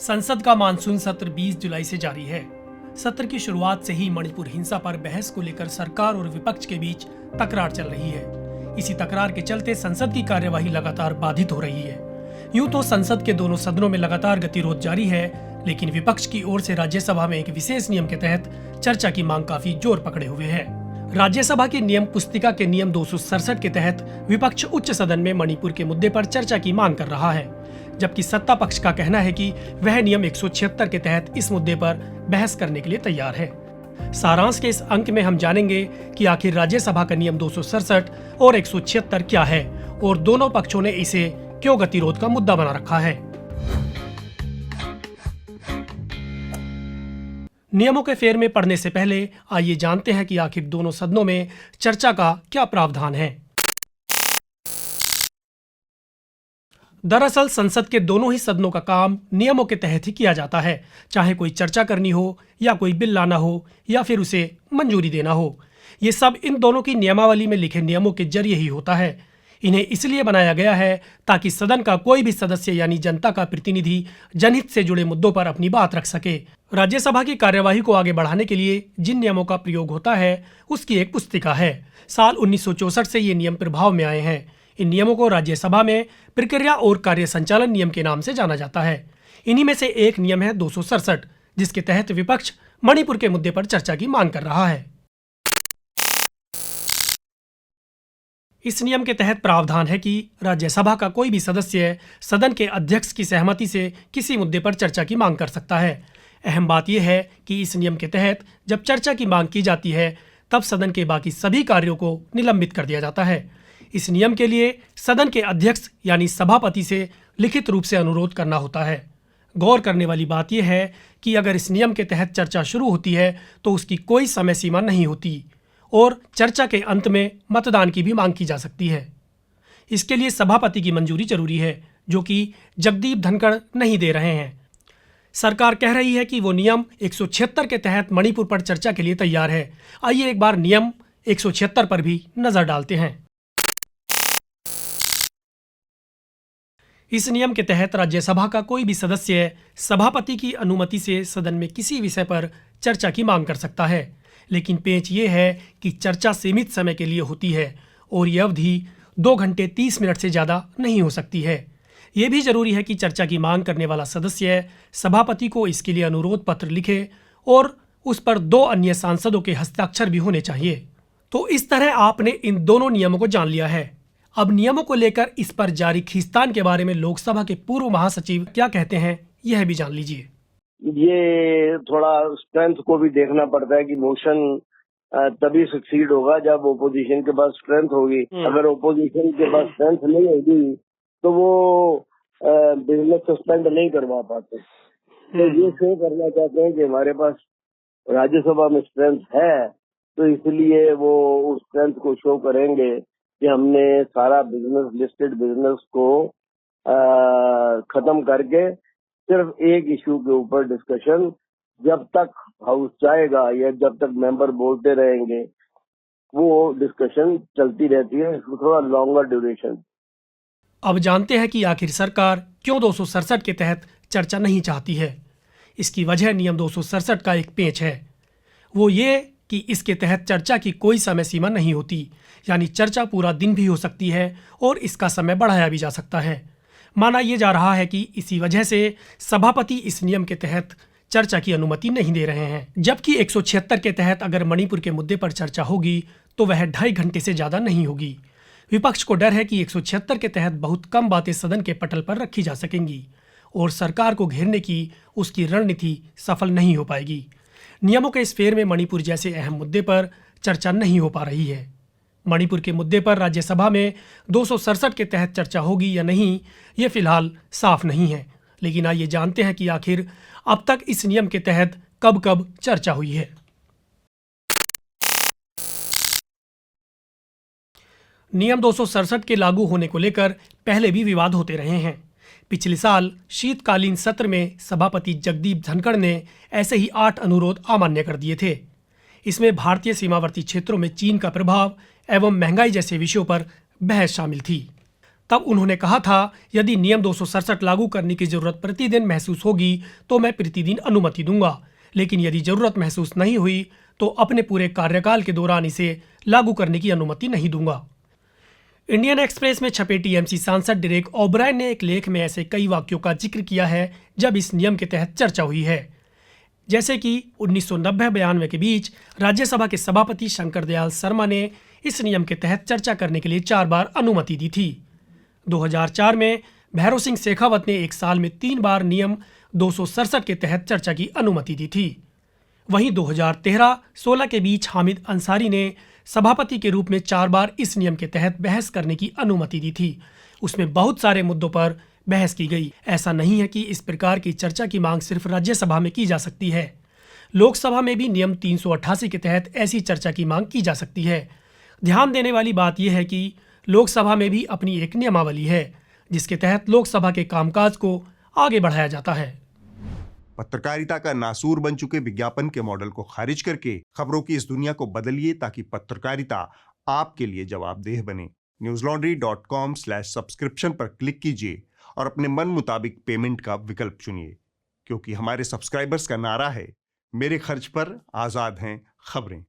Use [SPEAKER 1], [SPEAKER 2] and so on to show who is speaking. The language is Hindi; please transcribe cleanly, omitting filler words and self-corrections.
[SPEAKER 1] संसद का मानसून सत्र 20 जुलाई से जारी है। सत्र की शुरुआत से ही मणिपुर हिंसा पर बहस को लेकर सरकार और विपक्ष के बीच तकरार चल रही है। इसी तकरार के चलते संसद की कार्यवाही लगातार बाधित हो रही है। यूं तो संसद के दोनों सदनों में लगातार गतिरोध जारी है, लेकिन विपक्ष की ओर से राज्यसभा में एक विशेष नियम के तहत चर्चा की मांग काफी जोर पकड़े हुए है। राज्यसभा की नियम पुस्तिका के नियम 267 के तहत विपक्ष उच्च सदन में मणिपुर के मुद्दे पर चर्चा की मांग कर रहा है, जबकि सत्ता पक्ष का कहना है कि वह नियम 176 के तहत इस मुद्दे पर बहस करने के लिए तैयार है। सारांश के इस अंक में हम जानेंगे कि आखिर राज्यसभा का नियम 267 और 176 क्या है और दोनों पक्षों ने इसे क्यों गतिरोध का मुद्दा बना रखा है। नियमों के फेर में पढ़ने से पहले आइए जानते हैं कि आखिर दोनों सदनों में चर्चा का क्या प्रावधान है। दरअसल संसद के दोनों ही सदनों का काम नियमों के तहत ही किया जाता है, चाहे कोई चर्चा करनी हो या कोई बिल लाना हो या फिर उसे मंजूरी देना हो। ये सब इन दोनों की नियमावली में लिखे नियमों के जरिए ही होता है। इन्हें इसलिए बनाया गया है ताकि सदन का कोई भी सदस्य यानी जनता का प्रतिनिधि जनहित से जुड़े मुद्दों पर अपनी बात रख सके। राज्यसभा की कार्यवाही को आगे बढ़ाने के लिए जिन नियमों का प्रयोग होता है उसकी एक पुस्तिका है। साल 1964 से ये नियम प्रभाव में आए हैं। इन नियमों को राज्यसभा में प्रक्रिया और कार्य संचालन नियम के नाम से जाना जाता है। इन्हीं में से एक नियम है 267, जिसके तहत विपक्ष मणिपुर के मुद्दे पर चर्चा की मांग कर रहा है। इस नियम के तहत प्रावधान है कि राज्यसभा का कोई भी सदस्य सदन के अध्यक्ष की सहमति से किसी मुद्दे पर चर्चा की मांग कर सकता है। अहम बात यह है कि इस नियम के तहत जब चर्चा की मांग की जाती है तब सदन के बाकी सभी कार्यों को निलंबित कर दिया जाता है। इस नियम के लिए सदन के अध्यक्ष यानी सभापति से लिखित रूप से अनुरोध करना होता है। गौर करने वाली बात यह है कि अगर इस नियम के तहत चर्चा शुरू होती है तो उसकी कोई समय सीमा नहीं होती और चर्चा के अंत में मतदान की भी मांग की जा सकती है। इसके लिए सभापति की मंजूरी जरूरी है, जो कि जगदीप धनखड़ नहीं दे रहे हैं। सरकार कह रही है कि वो नियम 176 के तहत मणिपुर पर चर्चा के लिए तैयार है। आइए एक बार नियम 176 पर भी नजर डालते हैं। इस नियम के तहत राज्यसभा का कोई भी सदस्य सभापति की अनुमति से सदन में किसी विषय पर चर्चा की मांग कर सकता है, लेकिन पेच ये है कि चर्चा सीमित समय के लिए होती है और ये अवधि 2 घंटे 30 मिनट से ज़्यादा नहीं हो सकती है। ये भी जरूरी है कि चर्चा की मांग करने वाला सदस्य सभापति को इसके लिए अनुरोध पत्र लिखे और उस पर 2 अन्य सांसदों के हस्ताक्षर भी होने चाहिए। तो इस तरह आपने इन दोनों नियमों को जान लिया है। अब नियमों को लेकर इस पर जारी खींचतान के बारे में लोकसभा के पूर्व महासचिव क्या कहते हैं, यह भी जान लीजिए।
[SPEAKER 2] ये थोड़ा स्ट्रेंथ को भी देखना पड़ता है कि मोशन तभी सक्सीड होगा जब ओपोजिशन के पास स्ट्रेंथ होगी। अगर ओपोजिशन के पास स्ट्रेंथ नहीं होगी तो वो बिजनेस सस्पेंड नहीं करवा पाते। तो ये शो करना चाहते हैं कि हमारे पास राज्यसभा में स्ट्रेंथ है, तो इसलिए वो उस स्ट्रेंथ को शो करेंगे कि हमने सारा बिजनेस लिस्टेड बिजनेस को खत्म करके सिर्फ एक इशू के ऊपर डिस्कशन जब तक हाउस जाएगा या जब तक मेंबर बोलते रहेंगे वो डिस्कशन चलती रहती है, थोड़ा लॉन्गर ड्यूरेशन।
[SPEAKER 1] अब जानते हैं कि आखिर सरकार क्यों 267 के तहत चर्चा नहीं चाहती है। इसकी वजह नियम 267 का एक पेच है, वो ये कि इसके तहत चर्चा की कोई समय सीमा नहीं होती, यानी चर्चा पूरा दिन भी हो सकती है और इसका समय बढ़ाया भी जा सकता है। माना यह जा रहा है कि इसी वजह से सभापति इस नियम के तहत चर्चा की अनुमति नहीं दे रहे हैं, जबकि 176 के तहत अगर मणिपुर के मुद्दे पर चर्चा होगी तो वह 2.5 घंटे से ज़्यादा नहीं होगी। विपक्ष को डर है कि 176 के तहत बहुत कम बातें सदन के पटल पर रखी जा सकेंगी और सरकार को घेरने की उसकी रणनीति सफल नहीं हो पाएगी। नियमों के इस फेर में मणिपुर जैसे अहम मुद्दे पर चर्चा नहीं हो पा रही है। मणिपुर के मुद्दे पर राज्यसभा में 267 के तहत चर्चा होगी या नहीं, ये फिलहाल साफ नहीं है। लेकिन आइए जानते हैं कि आखिर अब तक इस नियम के तहत कब कब चर्चा हुई है। नियम 267 के लागू होने को लेकर पहले भी विवाद होते रहे हैं। पिछले साल शीतकालीन सत्र में सभापति जगदीप धनखड़ ने ऐसे ही 8 अनुरोध अमान्य कर दिए थे। इसमें भारतीय सीमावर्ती क्षेत्रों में चीन का प्रभाव एवं महंगाई जैसे विषयों पर बहस शामिल थी। तब उन्होंने कहा था, यदि नियम 267 लागू करने की जरूरत प्रतिदिन महसूस होगी तो मैं प्रतिदिन अनुमति दूंगा, लेकिन यदि जरूरत महसूस नहीं हुई तो अपने पूरे कार्यकाल के दौरान इसे लागू करने की अनुमति नहीं दूंगा। इंडियन एक्सप्रेस में छपे टीएमसी सांसद डेरेक ओब्रायन ने एक लेख में ऐसे कई वाक्यों का जिक्र किया है जब इस नियम के तहत चर्चा हुई है, जैसे कि 1990-92 के बीच राज्यसभा के सभापति शंकर दयाल शर्मा ने इस नियम के तहत चर्चा करने के लिए 4 बार अनुमति दी थी। 2004 में भैरों सिंह शेखावत ने एक साल में 3 बार नियम 267 के तहत चर्चा की अनुमति दी थी। वहीं 2013-16 के बीच हामिद अंसारी ने सभापति के रूप में 4 बार इस नियम के तहत बहस करने की अनुमति दी थी। उसमें बहुत सारे मुद्दों पर बहस की गई। ऐसा नहीं है कि इस प्रकार की चर्चा की मांग सिर्फ राज्यसभा में की जा सकती है, लोकसभा में भी नियम 388 के तहत ऐसी चर्चा की मांग की जा सकती है। ध्यान देने वाली बात यह है कि लोकसभा में भी अपनी एक नियमावली है जिसके तहत लोकसभा के कामकाज को आगे बढ़ाया जाता है।
[SPEAKER 3] पत्रकारिता का नासूर बन चुके विज्ञापन के मॉडल को खारिज करके खबरों की इस दुनिया को बदलिए ताकि पत्रकारिता आपके लिए जवाबदेह बने। newslaundry.com/subscription पर क्लिक कीजिए और अपने मन मुताबिक पेमेंट का विकल्प चुनिए, क्योंकि हमारे सब्सक्राइबर्स का नारा है, मेरे खर्च पर आजाद हैं खबरें।